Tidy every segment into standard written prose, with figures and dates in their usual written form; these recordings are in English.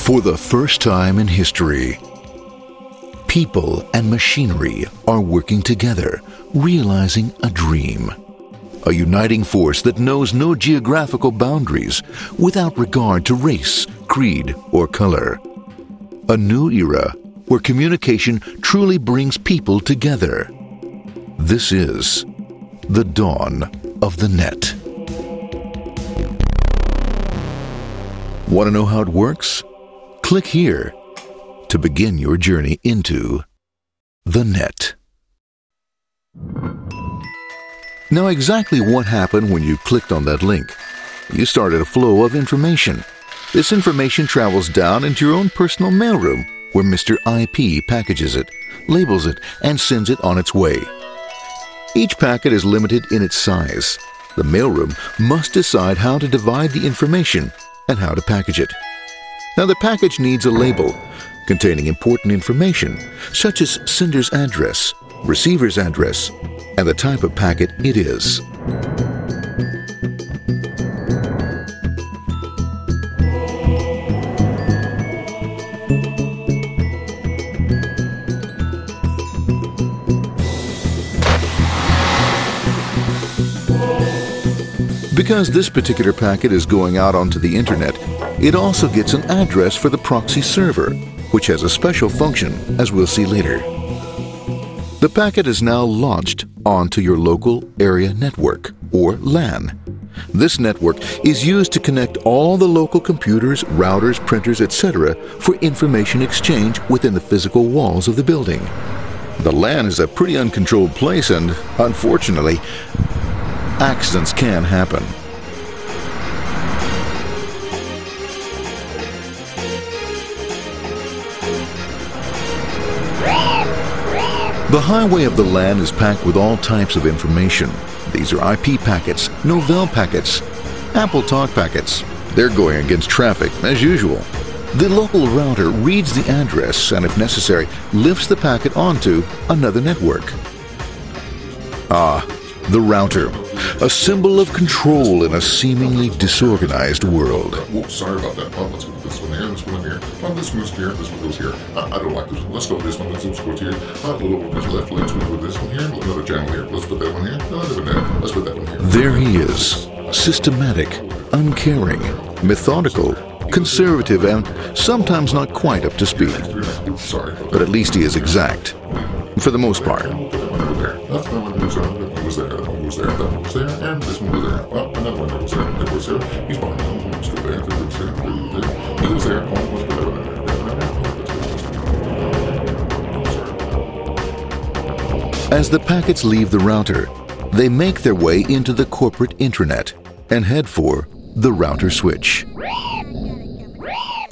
For the first time in history, people and machinery are working together, realizing a dream. A uniting force that knows no geographical boundaries without regard to race, creed, or color. A new era where communication truly brings people together. This is the dawn of the net. Want to know how it works? Click here to begin your journey into the net. Now, exactly what happened when you clicked on that link? You started a flow of information. This information travels down into your own personal mailroom, where Mr. IP packages it, labels it, and sends it on its way. Each packet is limited in its size. The mailroom must decide how to divide the information and how to package it. Now, the package needs a label containing important information, such as sender's address, receiver's address, and the type of packet it is. Because this particular packet is going out onto the internet, it also gets an address for the proxy server, which has a special function, as we'll see later. The packet is now launched onto your local area network, or LAN. This network is used to connect all the local computers, routers, printers, etc. for information exchange within the physical walls of the building. The LAN is a pretty uncontrolled place, and unfortunately, accidents can happen. The highway of the LAN is packed with all types of information. These are IP packets, Novell packets, Apple Talk packets. They're going against traffic, as usual. The local router reads the address and, if necessary, lifts the packet onto another network. The router, a symbol of control in a seemingly disorganized world. Whoops, sorry about that. Let's go with this one here, this one here. This one's here, this one goes here. I don't like this one. Let's go with this one. Let's go here. A little bit left. Let's go with this one here. Another channel here. Let's put that one here. Let's put that one here. There he is, systematic, uncaring, methodical, conservative, and sometimes not quite up to speed. Sorry. But at least he is exact, for the most part. That one was there, that one was there, that one was there, and this one was there. Well, another one that was there, that was there. He's behind him, he was there, that was there, he was there, one was there. As the packets leave the router, they make their way into the corporate intranet and head for the router switch.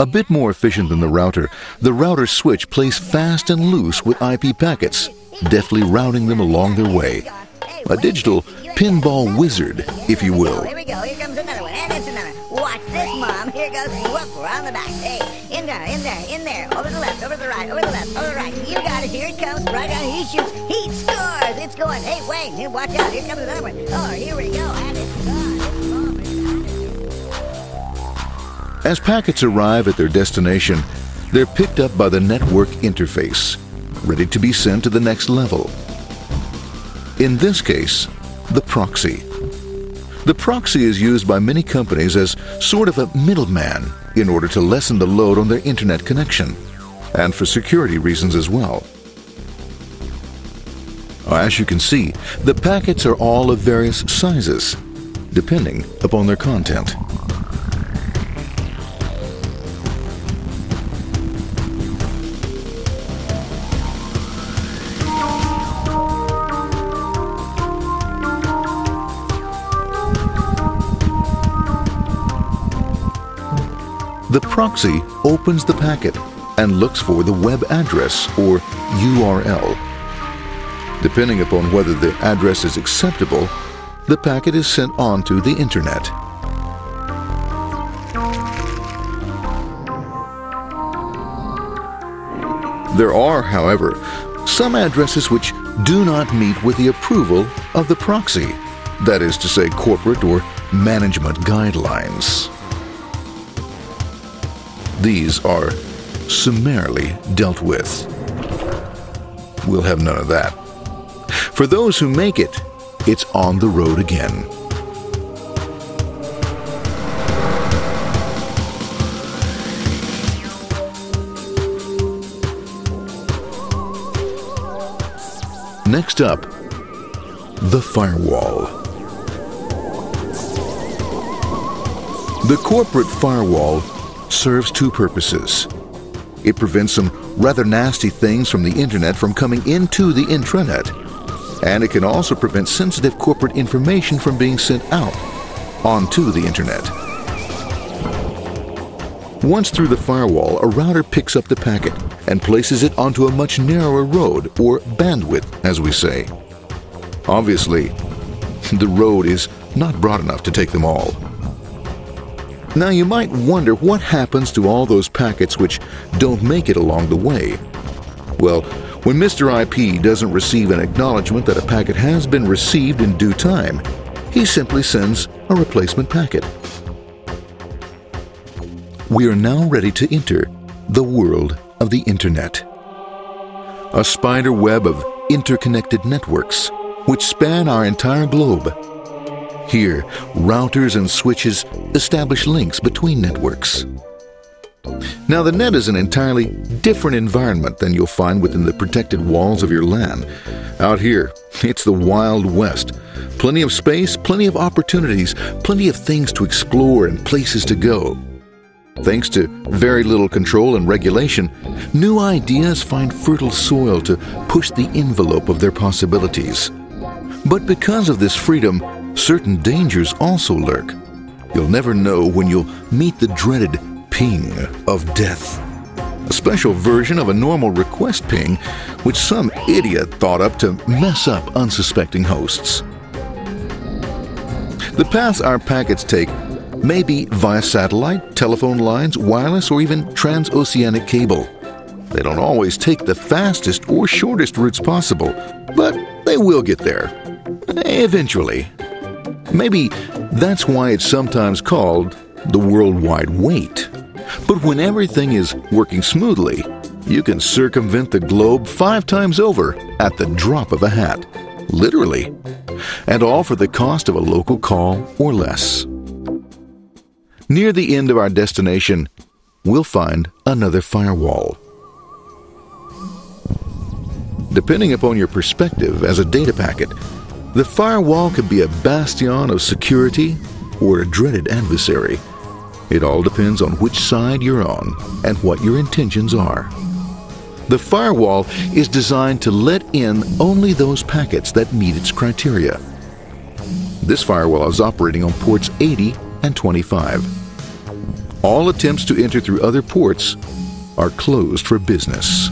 A bit more efficient than the router switch plays fast and loose with IP packets, deftly routing them along their way. A digital pinball wizard, if you will. Here we go. Here comes another one. And it's another. Watch this, Mom. Here goes. Whoop, we're on the back. Hey, in there, in there, in there. Over the left, over the right, over the left, over the right. You got it. Here it comes. Right on. He shoots. He scores. It's going. Hey, wait. Here, watch out. Here comes another one. Oh, here we go. And it's gone. As packets arrive at their destination, they're picked up by the network interface, ready to be sent to the next level. In this case, the proxy. The proxy is used by many companies as sort of a middleman in order to lessen the load on their internet connection, and for security reasons as well. As you can see, the packets are all of various sizes, depending upon their content. The proxy opens the packet and looks for the web address, or URL. Depending upon whether the address is acceptable, the packet is sent onto the internet. There are, however, some addresses which do not meet with the approval of the proxy, that is to say, corporate or management guidelines. these are summarily dealt with. We'll have none of that. For those who make it, it's on the road again. Next up, the firewall. The corporate firewall serves two purposes. It prevents some rather nasty things from the internet from coming into the intranet, and it can also prevent sensitive corporate information from being sent out onto the internet. Once through the firewall, a router picks up the packet and places it onto a much narrower road, or bandwidth, as we say. Obviously, the road is not broad enough to take them all. Now you might wonder what happens to all those packets which don't make it along the way. Well, when Mr. IP doesn't receive an acknowledgement that a packet has been received in due time, he simply sends a replacement packet. We are now ready to enter the world of the Internet. A spider web of interconnected networks which span our entire globe. Here, routers and switches establish links between networks. Now, the net is an entirely different environment than you'll find within the protected walls of your LAN. Out here, it's the Wild West. Plenty of space, plenty of opportunities, plenty of things to explore and places to go. Thanks to very little control and regulation, new ideas find fertile soil to push the envelope of their possibilities. But because of this freedom, certain dangers also lurk. You'll never know when you'll meet the dreaded ping of death. A special version of a normal request ping, which some idiot thought up to mess up unsuspecting hosts. The paths our packets take may be via satellite, telephone lines, wireless, or even transoceanic cable. They don't always take the fastest or shortest routes possible, but they will get there. Eventually. Maybe that's why it's sometimes called the worldwide wait. But when everything is working smoothly, you can circumvent the globe 5 times over at the drop of a hat. Literally. And all for the cost of a local call or less. Near the end of our destination, we'll find another firewall. Depending upon your perspective as a data packet, the firewall could be a bastion of security or a dreaded adversary. It all depends on which side you're on and what your intentions are. The firewall is designed to let in only those packets that meet its criteria. This firewall is operating on ports 80 and 25. All attempts to enter through other ports are closed for business.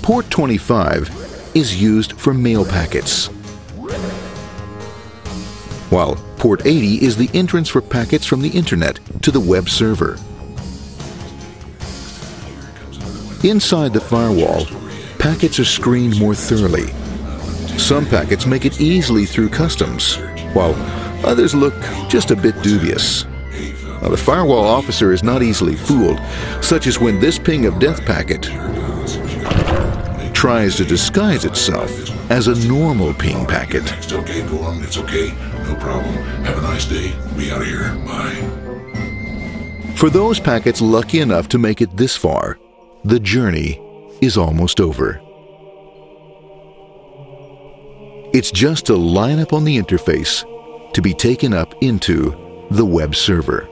Port 25 is used for mail packets, while Port 80 is the entrance for packets from the Internet to the web server. Inside the firewall, packets are screened more thoroughly. Some packets make it easily through customs, while others look just a bit dubious. Now, the firewall officer is not easily fooled, such as when this ping of death packet tries to disguise itself as a normal ping packet. It's okay, go on, it's okay, no problem. Have a nice day, be out of here, bye. For those packets lucky enough to make it this far, the journey is almost over. It's just a line up on the interface to be taken up into the web server.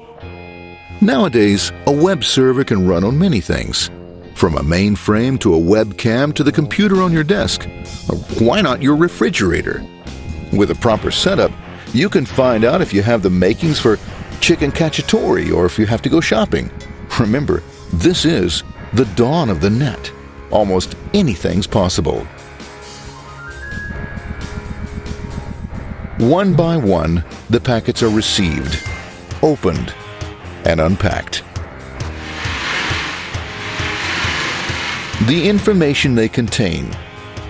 Nowadays, a web server can run on many things, from a mainframe to a webcam to the computer on your desk. Why not your refrigerator? With a proper setup, you can find out if you have the makings for chicken cacciatore or if you have to go shopping. Remember, this is the dawn of the net. Almost anything's possible. One by one, the packets are received, opened, and unpacked. The information they contain,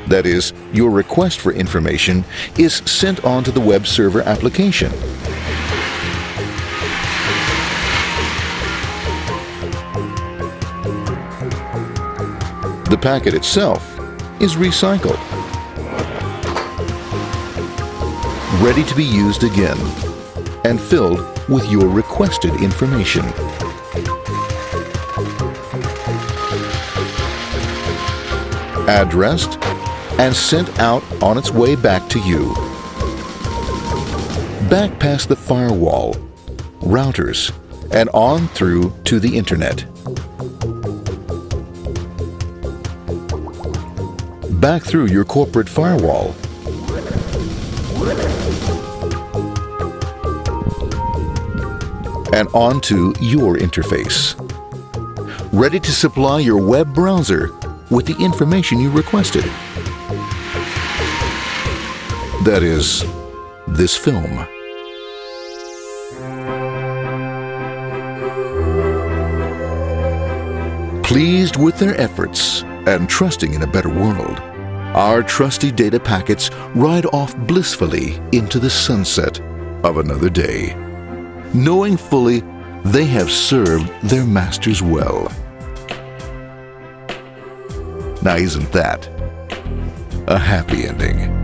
that is, your request for information, is sent on to the web server application. The packet itself is recycled, ready to be used again, and filled with your requested information. Addressed and sent out on its way back to you. Back past the firewall, routers, and on through to the internet. Back through your corporate firewall. And onto your interface. Ready to supply your web browser with the information you requested. That is, this film. Pleased with their efforts and trusting in a better world, our trusty data packets ride off blissfully into the sunset of another day, knowing fully they have served their masters well. Now, isn't that a happy ending?